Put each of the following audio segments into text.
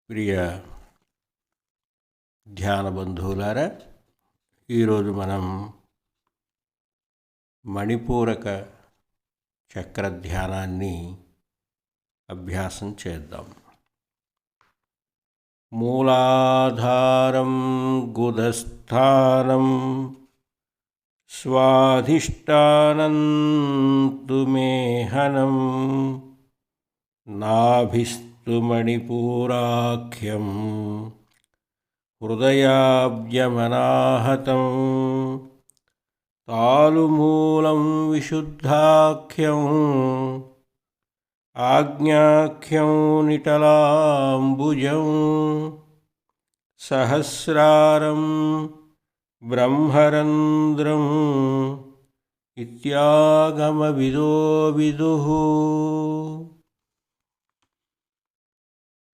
ప్రియ ధ్యాన బంధువులారా, ఈరోజు మనం మణిపూరక చక్ర ధ్యానాన్ని అభ్యాసం చేద్దాం. మూలాధారం గుదస్థానం స్వాధిష్టానం తుమేహనం నాభిస్తు మణిపూరాఖ్యం హృదయాబ్జమనాహతం తాళుమూలం విశుద్ధాఖ్యం ఆజ్ఞాఖ్యం నిటలాంబుజం సహస్రారం బ్రహ్మరంధ్రం ఇత్యాగమవిదో విదుః.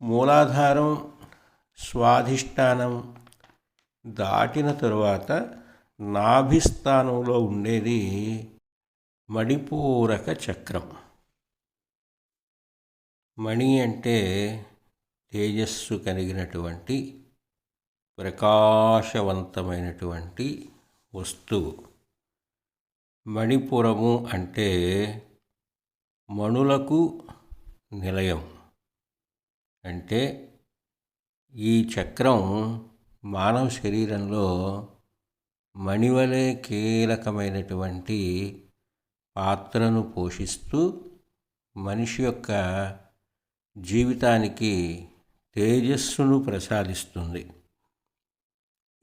మూలాధారం స్వాధిష్టానం దాటిన తరువాత నాభిస్థానంలో ఉండేది మణిపూరక చక్రం. మణి అంటే తేజస్సు కలిగినటువంటి ప్రకాశవంతమైనటువంటి వస్తువు. మణిపురము అంటే మణులకు నిలయం. అంటే ఈ చక్రం మానవ శరీరంలో మణివలే కీలకమైనటువంటి పాత్రను పోషిస్తూ మనిషి యొక్క జీవితానికి తేజస్సును ప్రసాదిస్తుంది.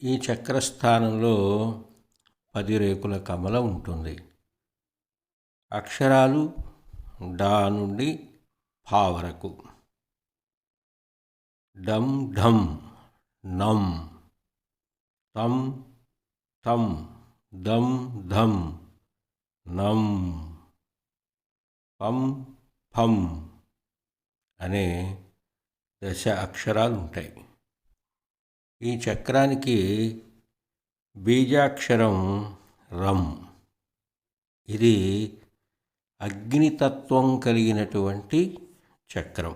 ఈ చక్రస్థానంలో 10 రేకుల కమల ఉంటుంది. అక్షరాలు డా నుండి ఫా వరకు. డం ఢం నం తం తం దం ధం నం పం ఫం అనే 10 అక్షరాలు ఉంటాయి. ఈ చక్రానికి బీజాక్షరం రం. ఇది అగ్నితత్వం కలిగినటువంటి చక్రం.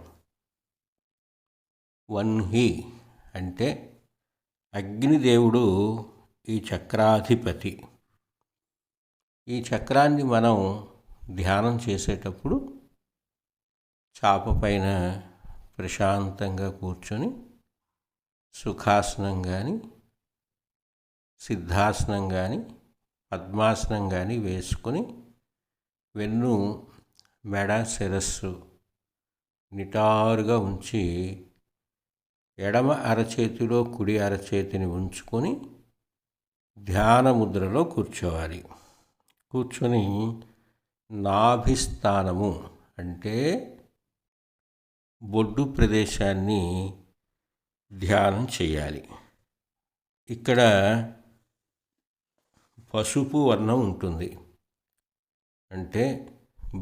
వన్హి అంటే అగ్నిదేవుడు ఈ చక్రాధిపతి. ఈ చక్రాన్ని మనం ధ్యానం చేసేటప్పుడు చాప పైన ప్రశాంతంగా కూర్చొని సుఖాసనం కానీ, సిద్ధాసనం కానీ, పద్మాసనం కానీ వేసుకొని వెన్ను, మెడ, శిరస్సు నిటారుగా ఉంచి ఎడమ అరచేతిలో కుడి అరచేతిని ఉంచుకొని ధ్యాన ముద్రలో కూర్చోవాలి. కూర్చొని నాభిస్థానము అంటే బొడ్డు ప్రదేశాన్ని ధ్యానం చేయాలి. ఇక్కడ పసుపు వర్ణం ఉంటుంది. అంటే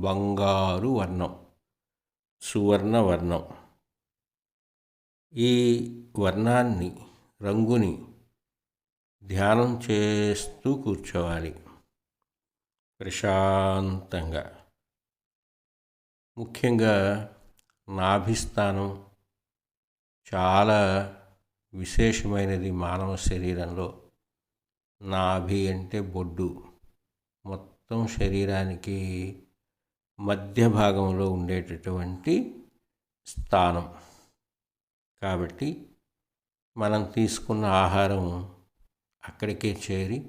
బంగారు వర్ణం, సువర్ణ వర్ణం. ఈ వర్ణాన్ని, రంగుని ధ్యానం చేస్తూ కూర్చోవాలి ప్రశాంతంగా. ముఖ్యంగా నాభిస్థానం చాలా విశేషమైనది మానవ శరీరంలో. నాభి అంటే బొడ్డు, మొత్తం శరీరానికి మధ్య భాగంలో ఉండేటటువంటి స్థానం. కాబట్టి మనం తీసుకున్న ఆహారం అక్కడికే చేరి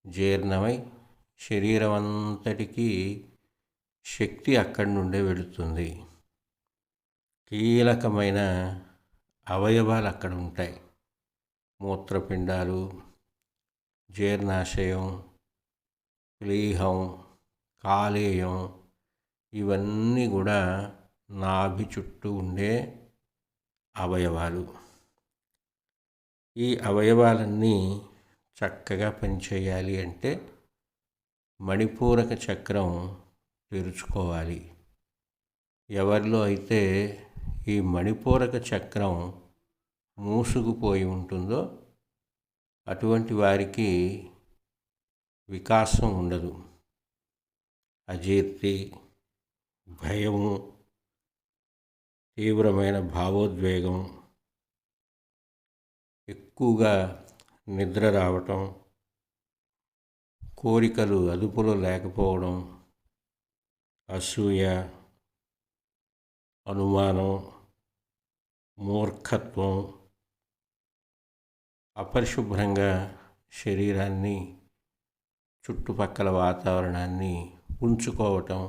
జీర్ణమై శరీరం అంతటికీ శక్తి అక్కడి నుండే వెళుతుంది. కీలకమైన అవయవాలు అక్కడ ఉంటాయి. మూత్రపిండాలు, జీర్ణాశయం, ప్లీహం, కాలేయం, ఇవన్నీ కూడా నాభి చుట్టూ ఉండే అవయవాలు. ఈ అవయవాలన్నీ చక్కగా పనిచేయాలి అంటే మణిపూరక చక్రం తెరుచుకోవాలి. ఎవరిలో అయితే ఈ మణిపూరక చక్రం మూసుకుపోయి ఉంటుందో అటువంటి వారికి వికాసం ఉండదు. అజీర్తి, భయము, తీవ్రమైన భావోద్వేగం, ఎక్కువగా నిద్ర రావటం, కోరికలు అదుపులో లేకపోవడం, అసూయ, అనుమానం, మూర్ఖత్వం, అపరిశుభ్రంగా శరీరాన్ని, చుట్టుపక్కల వాతావరణాన్ని ఉంచుకోవటం,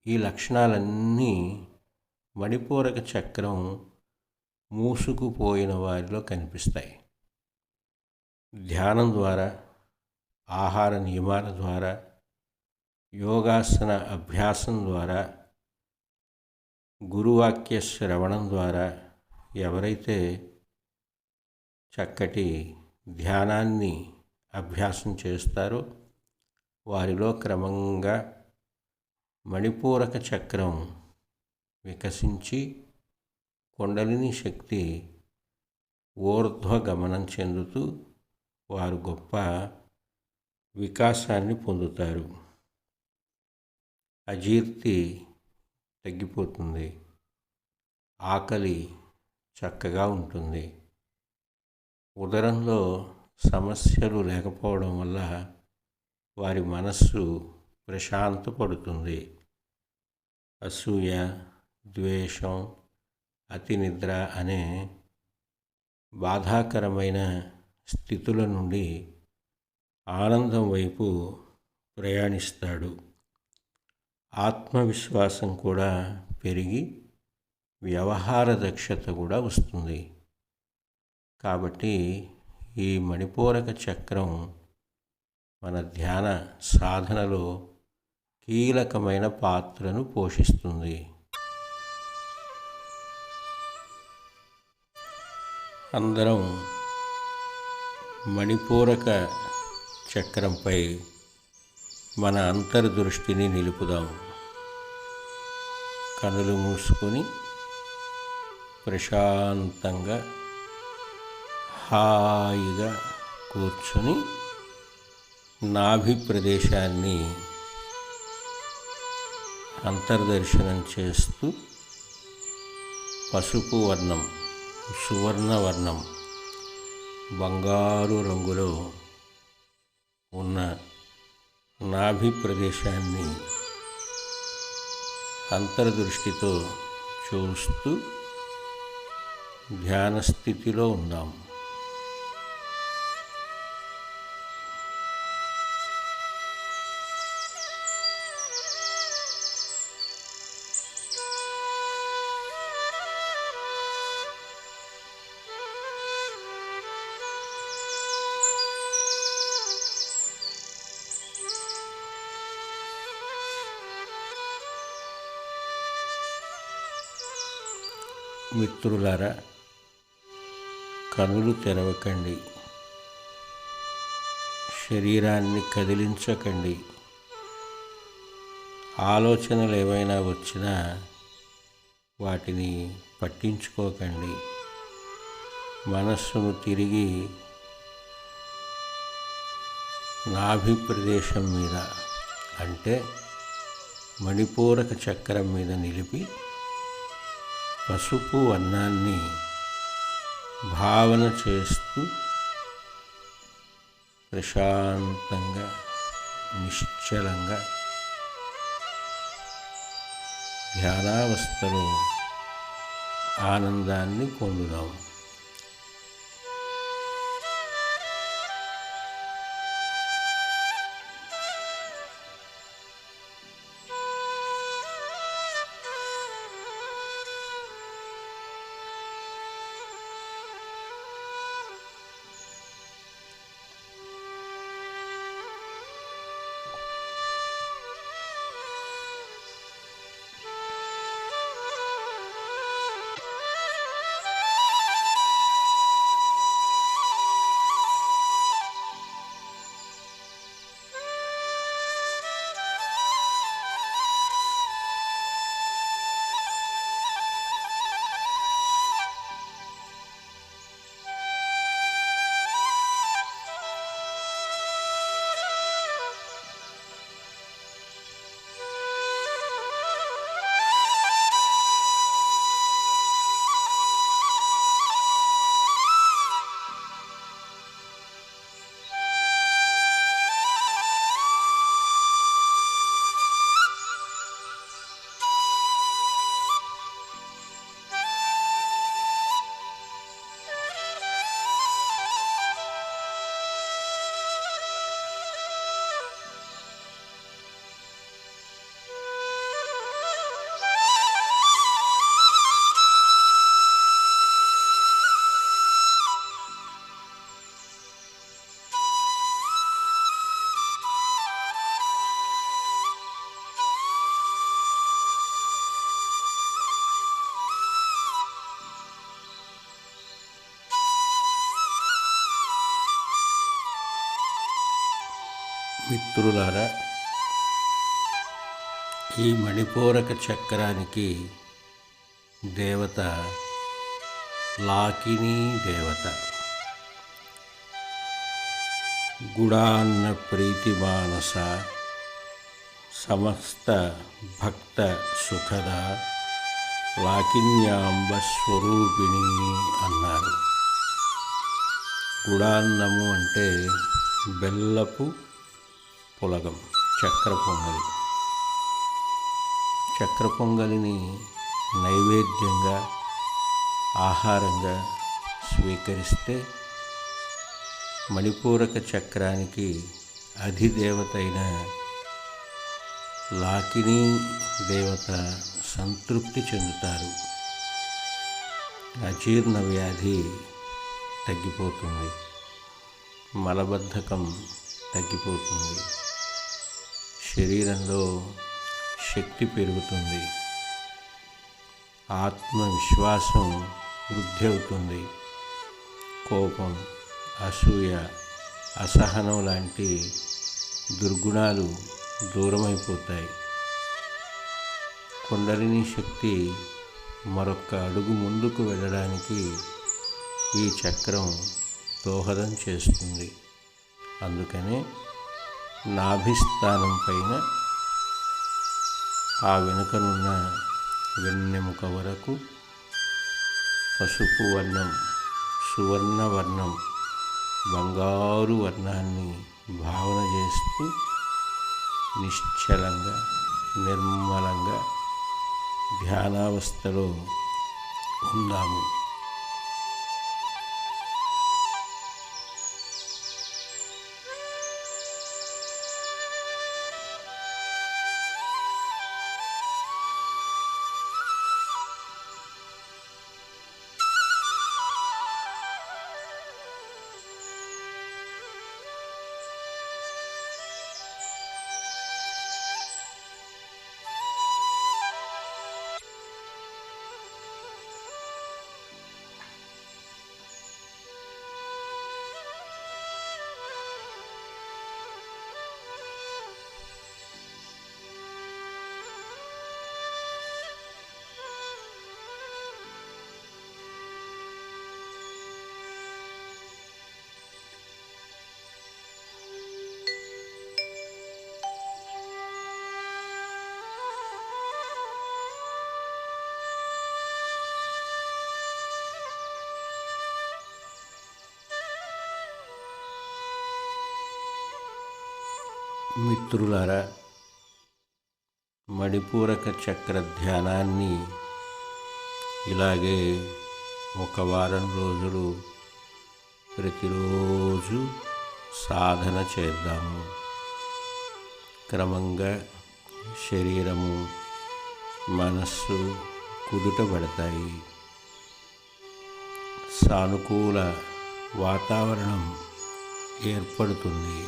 ఈ లక్షణాలన్నీ మణిపూరక చక్రం మూసుకుపోయిన వారిలో కనిపిస్తాయి. ధ్యానం ద్వారా, ఆహార నియమాల ద్వారా, యోగాసన అభ్యాసం ద్వారా, గురువాక్య శ్రవణం ద్వారా ఎవరైతే చక్కటి ధ్యానాన్ని అభ్యాసం చేస్తారో వారిలో క్రమంగా మణిపూరక చక్రం వికసించి కుండలిని శక్తి ఊర్ధ్వగమనం చెందుతూ వారు గొప్ప వికాసాన్ని పొందుతారు. అజీర్తి తగ్గిపోతుంది, ఆకలి చక్కగా ఉంటుంది. ఉదరంలో సమస్యలు లేకపోవడం వల్ల వారి మనస్సు ప్రశాంతపడుతుంది. అసూయ, ద్వేషం, అతి నిద్ర అనే బాధాకరమైన స్థితుల నుండి ఆనందం వైపు ప్రయాణిస్తాడు. ఆత్మవిశ్వాసం కూడా పెరిగి వ్యవహార దక్షత కూడా వస్తుంది. కాబట్టి ఈ మణిపూరక చక్రం మన ధ్యాన సాధనలో కీలకమైన పాత్రను పోషిస్తుంది. అందరం మణిపూరక చక్రంపై మన అంతర్దృష్టిని నిలుపుదాం. కనులు మూసుకొని ప్రశాంతంగా హాయిగా కూర్చొని నాభి ప్రదేశాన్ని అంతర్దర్శనం చేస్తూ పసుపు వర్ణం, సువర్ణవర్ణం, బంగారు రంగులో ఉన్న నాభి ప్రదేశాన్ని అంతర్దృష్టితో చూస్తూ ధ్యాన స్థితిలో ఉందాం. మిత్రులారా, కనులు తెరవకండి, శరీరాన్ని కదిలించకండి. ఆలోచనలు ఏమైనా వచ్చినా వాటిని పట్టించుకోకండి. మనస్సును తిరిగి నాభి ప్రదేశం మీద అంటే మణిపూరక చక్రం మీద నిలిపి పసుపు వర్ణాన్ని భావన చేస్తూ ప్రశాంతంగా, నిశ్చలంగా ధ్యానావస్థలో ఆనందాన్ని పొందుదాం. మిత్రులారా, ఈ మణిపూరక చక్రానికి దేవత లాకినీ దేవత. గుడాన్న ప్రీతి మానస సమస్త భక్త సుఖద లాకిన్యాంబ స్వరూపిణి అన్నారు. గుడాన్నము అంటే బెల్లపు పులగం, చక్ర పొంగలి. చక్ర పొంగలిని నైవేద్యంగా ఆహారంగా స్వీకరిస్తే మణిపూరక చక్రానికి అధిదేవత అయిన లాకినీ దేవత సంతృప్తి చెందుతారు. అజీర్ణ వ్యాధి తగ్గిపోతుంది, మలబద్ధకం తగ్గిపోతుంది, శరీరంలో శక్తి పెరుగుతుంది, ఆత్మవిశ్వాసం వృద్ధి అవుతుంది, కోపం, అసూయ, అసహనం లాంటి దుర్గుణాలు దూరమైపోతాయి. కుండలిని శక్తి మరొక్క అడుగు ముందుకు వెళ్ళడానికి ఈ చక్రం దోహదం చేస్తుంది. అందుకనే నాభిస్థానం పైన ఆ వెనుకనున్న వెన్నెముక వరకు పసుపు వర్ణం, సువర్ణ వర్ణం, బంగారు వర్ణాన్ని భావన చేస్తూ నిశ్చలంగా నిర్మలంగా ధ్యానావస్థలో ఉన్నాము. మిత్రులారా, మణిపూరక చక్ర ధ్యానాన్ని ఇలాగే ఒక వారం రోజులు ప్రతిరోజు సాధన చేద్దాము. క్రమంగా శరీరము, మనస్సు కుదుటపడతాయి. సానుకూల వాతావరణం ఏర్పడుతుంది.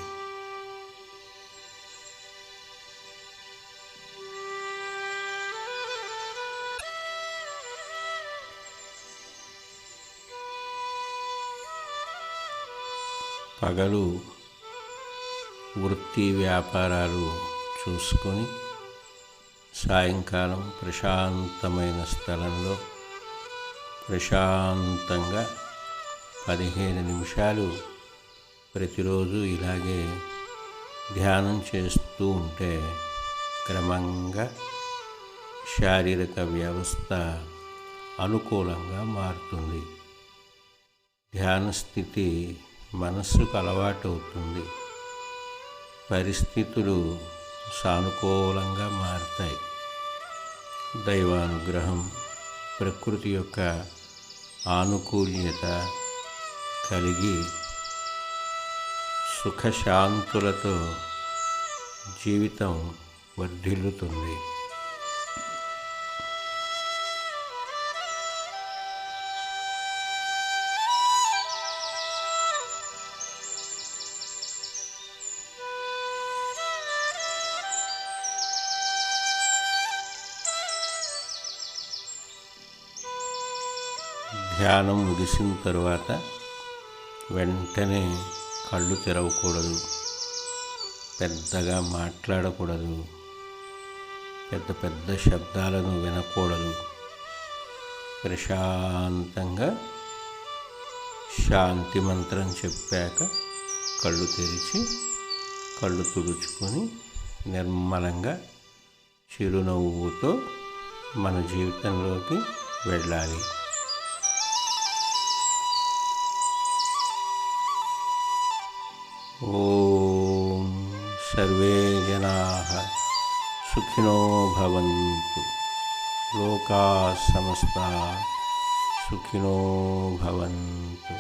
పగలు వృత్తి వ్యాపారాలు చూసుకొని సాయంకాలం ప్రశాంతమైన స్థలంలో ప్రశాంతంగా 15 నిమిషాలు ప్రతిరోజు ఇలాగే ధ్యానం చేస్తూ ఉంటే క్రమంగా శారీరక వ్యవస్థ అనుకూలంగా మారుతుంది. ధ్యాన స్థితి మనస్సుకు అలవాటు అవుతుంది. పరిస్థితులు సానుకూలంగా మారుతాయి. దైవానుగ్రహం, ప్రకృతి యొక్క ఆనుకూల్యత కలిగి సుఖశాంతులతో జీవితం వర్ధిల్లుతుంది. ధ్యానం ముగిసిన తరువాత వెంటనే కళ్ళు తెరవకూడదు. పెద్దగా మాట్లాడకూడదు, పెద్ద పెద్ద శబ్దాలను వినకూడదు. ప్రశాంతంగా శాంతి మంత్రం చెప్పాక కళ్ళు తెరిచి కళ్ళు తుడుచుకొని నిర్మలంగా చిరునవ్వుతో మన జీవితంలోకి వెళ్ళాలి. ఓం సర్వే జనాః సుఖినో భవంతు, లోకాః సమస్తాః సుఖినో భవంతు.